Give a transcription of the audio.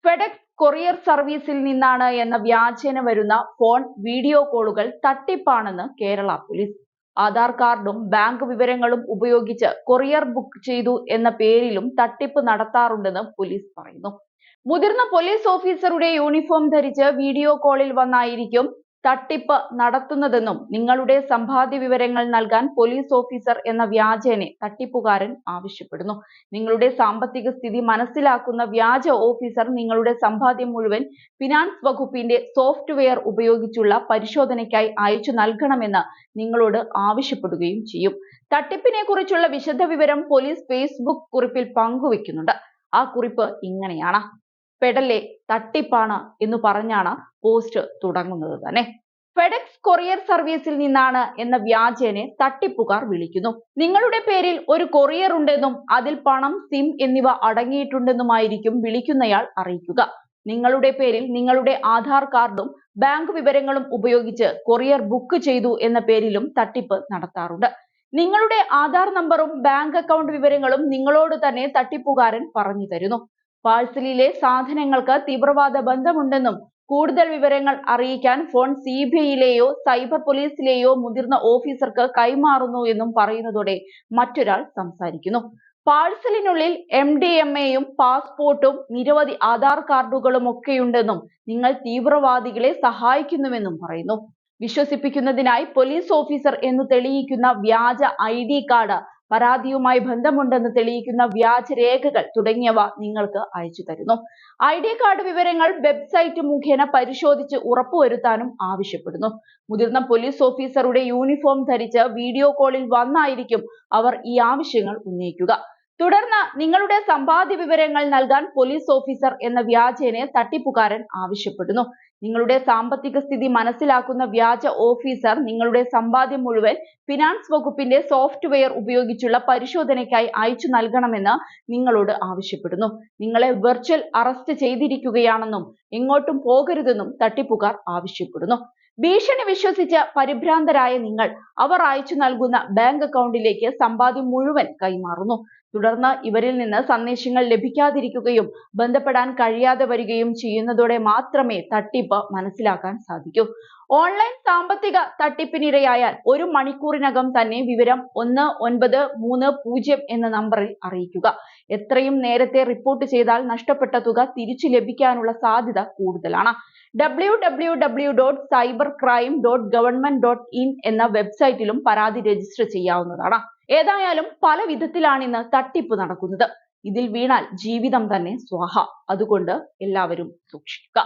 FedEx courier സർവീസിൽ നിന്നാണ് എന്ന വ്യാജേന വരുന്ന ഫോൺ വീഡിയോ കോളുകൾ തട്ടിപ്പാണെന്ന് കേരള പോലീസ്. ആധാർ കാർഡും ബാങ്ക് വിവരങ്ങളും ഉപയോഗിച്ച് കൊറിയർ ബുക്ക് ചെയ്തു എന്ന പേരിലും തട്ടിപ്പ് നടത്താറുണ്ടെന്ന് പോലീസ് പറയുന്നു. മുതിർന്ന പോലീസ് ഓഫീസറുടെ യൂണിഫോം ധരിച്ച് വീഡിയോ കോളിൽ വന്നായിരിക്കും തട്ടിപ്പ് നടത്തുന്നതെന്നും നിങ്ങളുടെ സമ്പാദ്യ വിവരങ്ങൾ നൽകാൻ പോലീസ് ഓഫീസർ എന്ന വ്യാജേന തട്ടിപ്പുകാരൻ ആവശ്യപ്പെടുന്നു. നിങ്ങളുടെ സാമ്പത്തിക സ്ഥിതി മനസ്സിലാക്കുന്ന വ്യാജ ഓഫീസർ നിങ്ങളുടെ സമ്പാദ്യം മുഴുവൻ ഫിനാൻസ് വകുപ്പിന്റെ സോഫ്റ്റ്വെയർ ഉപയോഗിച്ചുള്ള പരിശോധനയ്ക്കായി അയച്ചു നൽകണമെന്ന് നിങ്ങളോട് ആവശ്യപ്പെടുകയും ചെയ്യും. തട്ടിപ്പിനെ കുറിച്ചുള്ള വിശദ വിവരം പോലീസ് ഫേസ്ബുക്ക് കുറിപ്പിൽ പങ്കുവെക്കുന്നുണ്ട്. ആ കുറിപ്പ് ഇങ്ങനെയാണ്: പെടലെ തട്ടിപ്പാണ് എന്ന് പറഞ്ഞാണ് പോസ്റ്റ് തുടങ്ങുന്നത് തന്നെ. ഫെഡെക്സ് കൊറിയർ സർവീസിൽ നിന്നാണ് എന്ന വ്യാജേന തട്ടിപ്പുകാർ വിളിക്കുന്നു. നിങ്ങളുടെ പേരിൽ ഒരു കൊറിയർ ഉണ്ടെന്നും അതിൽ പണം, സിം എന്നിവ അടങ്ങിയിട്ടുണ്ടെന്നുമായിരിക്കും വിളിക്കുന്നയാൾ അറിയിക്കുക. നിങ്ങളുടെ പേരിൽ നിങ്ങളുടെ ആധാർ കാർഡും ബാങ്ക് വിവരങ്ങളും ഉപയോഗിച്ച് കൊറിയർ ബുക്ക് ചെയ്തു എന്ന പേരിലും തട്ടിപ്പ് നടത്താറുണ്ട്. നിങ്ങളുടെ ആധാർ നമ്പറും ബാങ്ക് അക്കൗണ്ട് വിവരങ്ങളും നിങ്ങളോട് തന്നെ തട്ടിപ്പുകാരൻ പറഞ്ഞു തരുന്നു. പാഴ്സലിലെ സാധനങ്ങൾക്ക് തീവ്രവാദ ബന്ധമുണ്ടെന്നും കൂടുതൽ വിവരങ്ങൾ അറിയിക്കാൻ ഫോൺ CBIയിലെയോ സൈബർ പോലീസിലെയോ മുതിർന്ന ഓഫീസർക്ക് കൈമാറുന്നു എന്നും പറയുന്നതോടെ മറ്റൊരാൾ സംസാരിക്കുന്നു. പാഴ്സലിനുള്ളിൽ MDMAയും പാസ്പോർട്ടും നിരവധി ആധാർ കാർഡുകളും ഒക്കെയുണ്ടെന്നും നിങ്ങൾ തീവ്രവാദികളെ സഹായിക്കുന്നുവെന്നും പറയുന്നു. വിശ്വസിപ്പിക്കുന്നതിനായി പോലീസ് ഓഫീസർ എന്ന് തെളിയിക്കുന്ന വ്യാജ ID കാർഡ്, പരാതിയുമായി ബന്ധമുണ്ടെന്ന് തെളിയിക്കുന്ന വ്യാജ രേഖകൾ തുടങ്ങിയവ നിങ്ങൾക്ക് അയച്ചു തരുന്നു. ID കാർഡ് വിവരങ്ങൾ വെബ്സൈറ്റ് മുഖേന പരിശോധിച്ച് ഉറപ്പുവരുത്താനും ആവശ്യപ്പെടുന്നു. മുതിർന്ന പോലീസ് ഓഫീസറുടെ യൂണിഫോം ധരിച്ച് വീഡിയോ കോളിൽ വന്നായിരിക്കും അവർ ഈ ആവശ്യങ്ങൾ ഉന്നയിക്കുക. തുടർന്ന് നിങ്ങളുടെ സമ്പാദ്യ വിവരങ്ങൾ നൽകാൻ പോലീസ് ഓഫീസർ എന്ന വ്യാജേന തട്ടിപ്പുകാരൻ ആവശ്യപ്പെടുന്നു. നിങ്ങളുടെ സാമ്പത്തിക സ്ഥിതി മനസ്സിലാക്കുന്ന വ്യാജ ഓഫീസർ നിങ്ങളുടെ സമ്പാദ്യം മുഴുവൻ ഫിനാൻസ് വകുപ്പിന്റെ സോഫ്റ്റ്വെയർ ഉപയോഗിച്ചുള്ള പരിശോധനയ്ക്കായി അയച്ചു നൽകണമെന്ന് നിങ്ങളോട് ആവശ്യപ്പെടുന്നു. നിങ്ങളെ വെർച്വൽ അറസ്റ്റ് ചെയ്തിരിക്കുകയാണെന്നും എങ്ങോട്ടും പോകരുതെന്നും തട്ടിപ്പുകാർ ആവശ്യപ്പെടുന്നു. ഭീഷണി വിശ്വസിച്ച് പരിഭ്രാന്തരായ നിങ്ങൾ അവർ അയച്ചു നൽകുന്ന ബാങ്ക് അക്കൗണ്ടിലേക്ക് സമ്പാദ്യം മുഴുവൻ കൈമാറുന്നു. തുടർന്ന് ഇവരിൽ നിന്ന് സന്ദേശങ്ങൾ ലഭിക്കാതിരിക്കുകയും ബന്ധപ്പെടാൻ കഴിയാതെ വരികയും ചെയ്യുന്നതോടെ മാത്രമേ തട്ടിപ്പ് മനസ്സിലാക്കാൻ സാധിക്കൂ. ഓൺലൈൻ സാമ്പത്തിക തട്ടിപ്പിനിരയായാൽ 1 മണിക്കൂറിനകം തന്നെ വിവരം 1930 എന്ന നമ്പറിൽ അറിയിക്കുക. എത്രയും നേരത്തെ റിപ്പോർട്ട് ചെയ്താൽ നഷ്ടപ്പെട്ട തുക തിരിച്ചു ലഭിക്കാനുള്ള സാധ്യത കൂടുതലാണ്. www.cybercrime.government.in എന്ന വെബ്സൈറ്റിലും പരാതി രജിസ്റ്റർ ചെയ്യാവുന്നതാണ്. ഏതായാലും പല വിധത്തിലാണ് ഇന്ന് തട്ടിപ്പ് നടക്കുന്നത്. ഇതിൽ വീണാൽ ജീവിതം തന്നെ സ്വാഹ. അതുകൊണ്ട് എല്ലാവരും സൂക്ഷിക്കുക.